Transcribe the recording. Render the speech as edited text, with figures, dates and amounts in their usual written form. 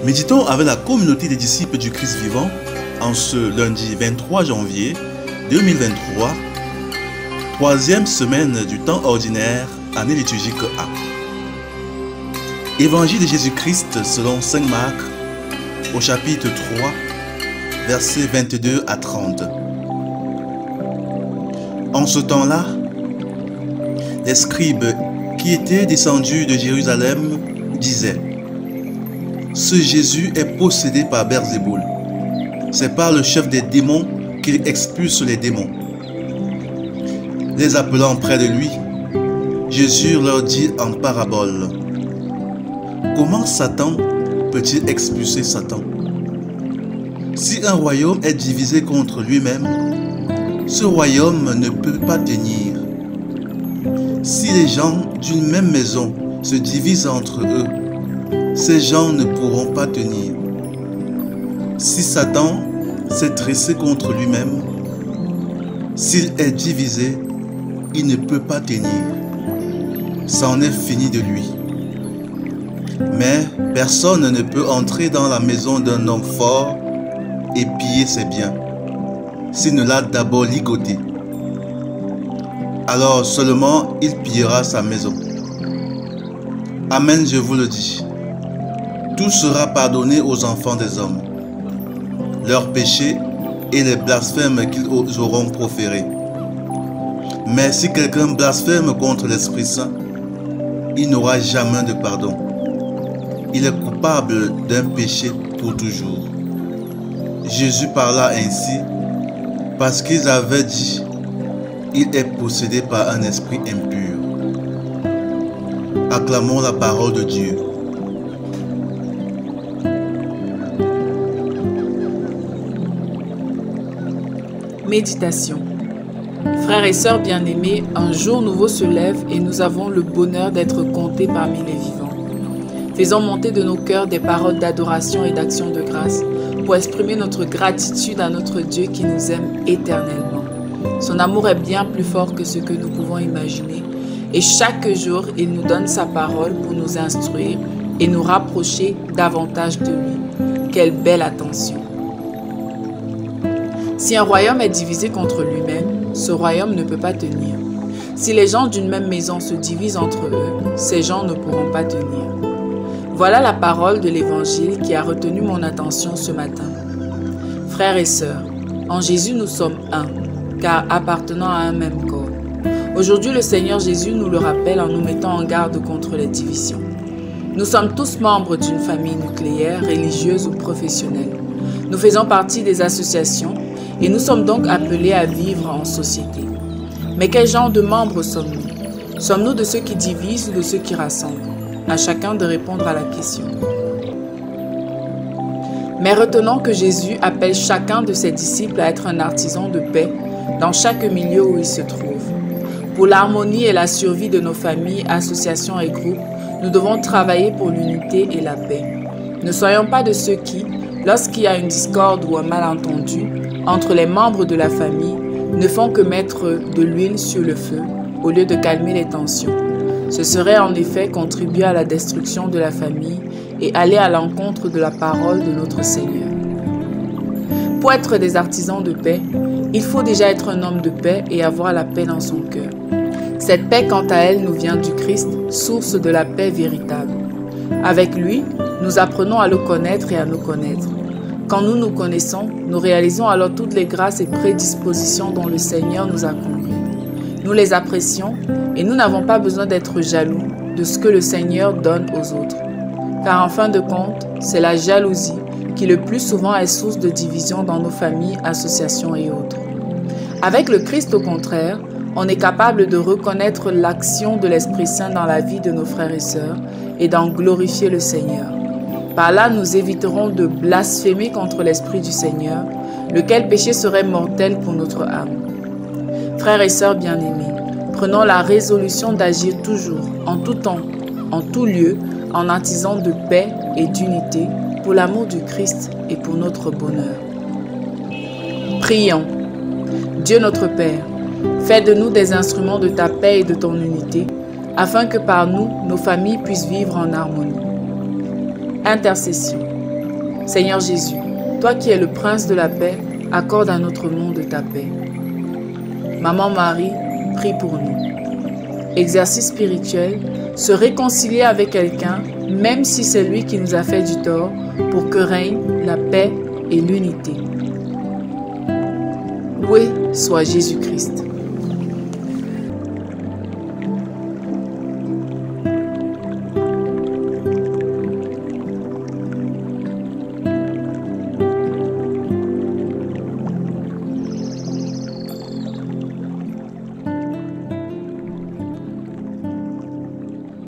Méditons avec la communauté des disciples du Christ vivant en ce lundi 23 janvier 2023, troisième semaine du temps ordinaire, année liturgique A. Évangile de Jésus-Christ selon Saint Marc au chapitre 3, versets 22 à 30. En ce temps-là, les scribes qui étaient descendus de Jérusalem disaient: ce Jésus est possédé par Belzéboul. C'est par le chef des démons qu'il expulse les démons. Les appelant près de lui, Jésus leur dit en parabole: comment Satan peut-il expulser Satan? Si un royaume est divisé contre lui-même, ce royaume ne peut pas tenir. Si les gens d'une même maison se divisent entre eux, ces gens ne pourront pas tenir. Si Satan s'est dressé contre lui-même, s'il est divisé, il ne peut pas tenir. C'en est fini de lui. Mais personne ne peut entrer dans la maison d'un homme fort et piller ses biens, s'il ne l'a d'abord ligoté. Alors seulement il pillera sa maison. Amen, je vous le dis. Tout sera pardonné aux enfants des hommes, leurs péchés et les blasphèmes qu'ils auront proférés. Mais si quelqu'un blasphème contre l'Esprit Saint, il n'aura jamais de pardon. Il est coupable d'un péché pour toujours. Jésus parla ainsi parce qu'ils avaient dit: il est possédé par un esprit impur. Acclamons la parole de Dieu. Méditation. Frères et sœurs bien-aimés, un jour nouveau se lève et nous avons le bonheur d'être comptés parmi les vivants. Faisons monter de nos cœurs des paroles d'adoration et d'action de grâce pour exprimer notre gratitude à notre Dieu qui nous aime éternellement. Son amour est bien plus fort que ce que nous pouvons imaginer et chaque jour, il nous donne sa parole pour nous instruire et nous rapprocher davantage de lui. Quelle belle attention! Si un royaume est divisé contre lui-même, ce royaume ne peut pas tenir. Si les gens d'une même maison se divisent entre eux, ces gens ne pourront pas tenir. Voilà la parole de l'Évangile qui a retenu mon attention ce matin. Frères et sœurs, en Jésus nous sommes un, car appartenant à un même corps. Aujourd'hui, le Seigneur Jésus nous le rappelle en nous mettant en garde contre les divisions. Nous sommes tous membres d'une famille nucléaire, religieuse ou professionnelle. Nous faisons partie des associations et nous sommes donc appelés à vivre en société. Mais quel genre de membres sommes-nous? Sommes-nous de ceux qui divisent ou de ceux qui rassemblent? À chacun de répondre à la question. Mais retenons que Jésus appelle chacun de ses disciples à être un artisan de paix dans chaque milieu où il se trouve. Pour l'harmonie et la survie de nos familles, associations et groupes, nous devons travailler pour l'unité et la paix. Ne soyons pas de ceux qui, lorsqu'il y a une discorde ou un malentendu entre les membres de la famille, ne font que mettre de l'huile sur le feu au lieu de calmer les tensions. Ce serait en effet contribuer à la destruction de la famille et aller à l'encontre de la parole de notre Seigneur. Pour être des artisans de paix, il faut déjà être un homme de paix et avoir la paix dans son cœur. Cette paix, quant à elle, nous vient du Christ, source de la paix véritable. Avec lui, nous apprenons à le connaître et à nous connaître. Quand nous nous connaissons, nous réalisons alors toutes les grâces et prédispositions dont le Seigneur nous a comblés. Nous les apprécions et nous n'avons pas besoin d'être jaloux de ce que le Seigneur donne aux autres. Car en fin de compte, c'est la jalousie qui le plus souvent est source de division dans nos familles, associations et autres. Avec le Christ, au contraire, on est capable de reconnaître l'action de l'Esprit Saint dans la vie de nos frères et sœurs et d'en glorifier le Seigneur. Par là, nous éviterons de blasphémer contre l'Esprit du Seigneur, lequel péché serait mortel pour notre âme. Frères et sœurs bien-aimés, prenons la résolution d'agir toujours, en tout temps, en tout lieu, en artisans de paix et d'unité, pour l'amour du Christ et pour notre bonheur. Prions. Dieu notre Père, fais de nous des instruments de ta paix et de ton unité, afin que par nous, nos familles puissent vivre en harmonie. Intercession. Seigneur Jésus, toi qui es le prince de la paix, accorde à notre monde ta paix. Maman Marie, prie pour nous. Exercice spirituel, se réconcilier avec quelqu'un, même si c'est lui qui nous a fait du tort, pour que règne la paix et l'unité. Loué soit Jésus-Christ.